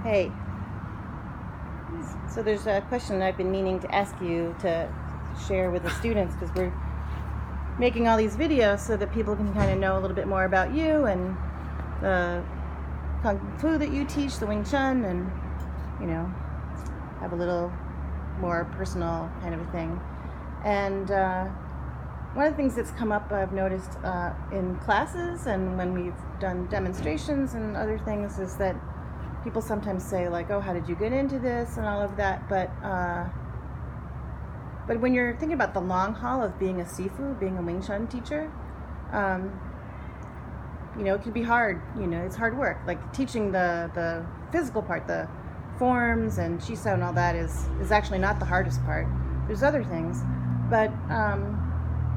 Hey, so there's a question I've been meaning to ask you to share with the students, because we're making all these videos so that people can kind of know a little bit more about you and the Kung Fu that you teach, the Wing Tsun, and, you know, have a little more personal kind of a thing. And one of the things that's come up, I've noticed in classes and when we've done demonstrations and other things, is that people sometimes say, like, oh, how did you get into this and all of that, but when you're thinking about the long haul of being a Sifu, being a Wing Tsun teacher, you know, it can be hard. You know, it's hard work. Like teaching the physical part, the forms and Shiso and all that is actually not the hardest part. There's other things, but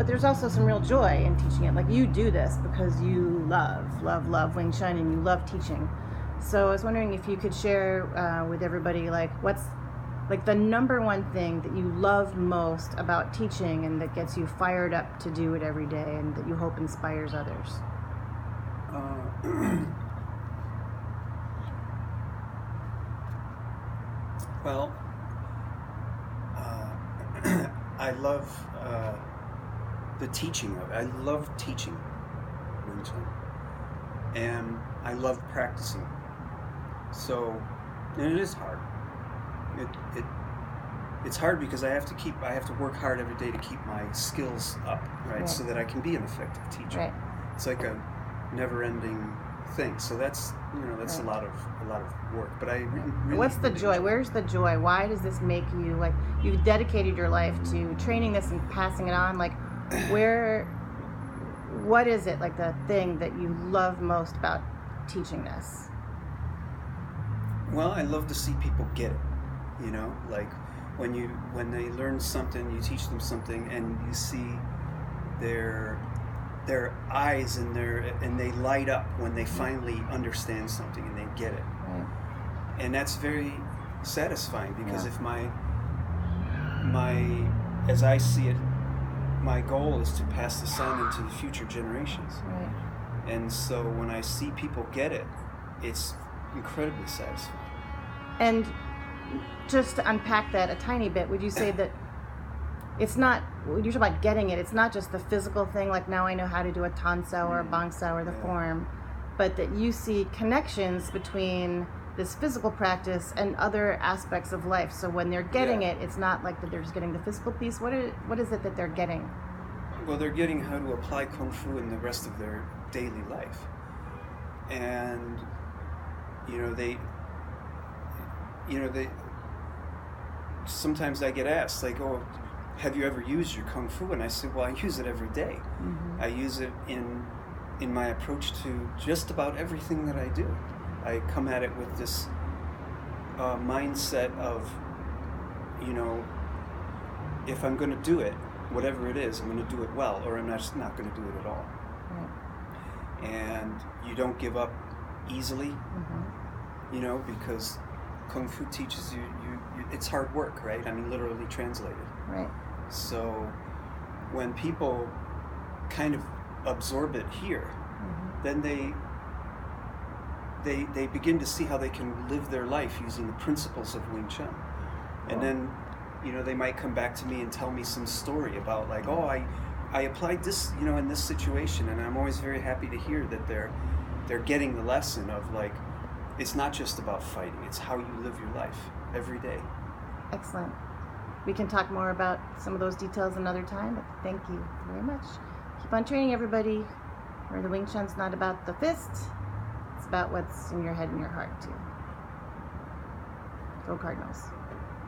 there's also some real joy in teaching it. Like, you do this because you love Wing Tsun and you love teaching. So I was wondering if you could share with everybody, like, what's like the number one thing that you love most about teaching and that gets you fired up to do it every day and that you hope inspires others? Well, I love the teaching of it. I love teaching Wing Tsun, and I love practicing. So, and it is hard. It's hard because I have to work hard every day to keep my skills up, right? So that I can be an effective teacher. Right. It's like a never-ending thing. So that's Right. a lot of work. But I really. What's the really joy? enjoy it. Where's the joy? Why does this make you, like, you've dedicated your life to training this and passing it on? Like, what is it, like, the thing that you love most about teaching this? Well, I love to see people get it. You know, like when they learn something, you teach them something, and you see their eyes and they light up when they finally understand something and they get it. Right. And that's very satisfying because Yeah. if as I see it, my goal is to pass this on into the future generations. Right. And so when I see people get it, it's incredibly satisfying. And just to unpack that a tiny bit, would you say that it's not, when you're talking about getting it, it's not just the physical thing, like now I know how to do a tansao or a bangsao or the form, but that you see connections between this physical practice and other aspects of life. So when they're getting it, it's not like that they're just getting the physical piece. What is it that they're getting? Well, they're getting how to apply Kung Fu in the rest of their daily life. And, they sometimes I get asked, like, oh, have you ever used your Kung Fu? And I say, well, I use it every day. Mm-hmm. I use it in my approach to just about everything that I do. I come at it with this mindset of, if I'm going to do it, whatever it is, I'm going to do it well, or I'm just not going to do it at all. Right. And you don't give up easily, Mm-hmm. because Kung Fu teaches you it's hard work, right? I mean, literally translated. Right. So when people kind of absorb it here, then they begin to see how they can live their life using the principles of Wing Tsun. And then, they might come back to me and tell me some story about, like, oh, I applied this, in this situation, and I'm always very happy to hear that they're getting the lesson of, like, it's not just about fighting, it's how you live your life every day. Excellent. We can talk more about some of those details another time, but thank you very much. Keep on training, everybody. Where the Wing Tsun's not about the fist, it's about what's in your head and your heart, too. Go Cardinals.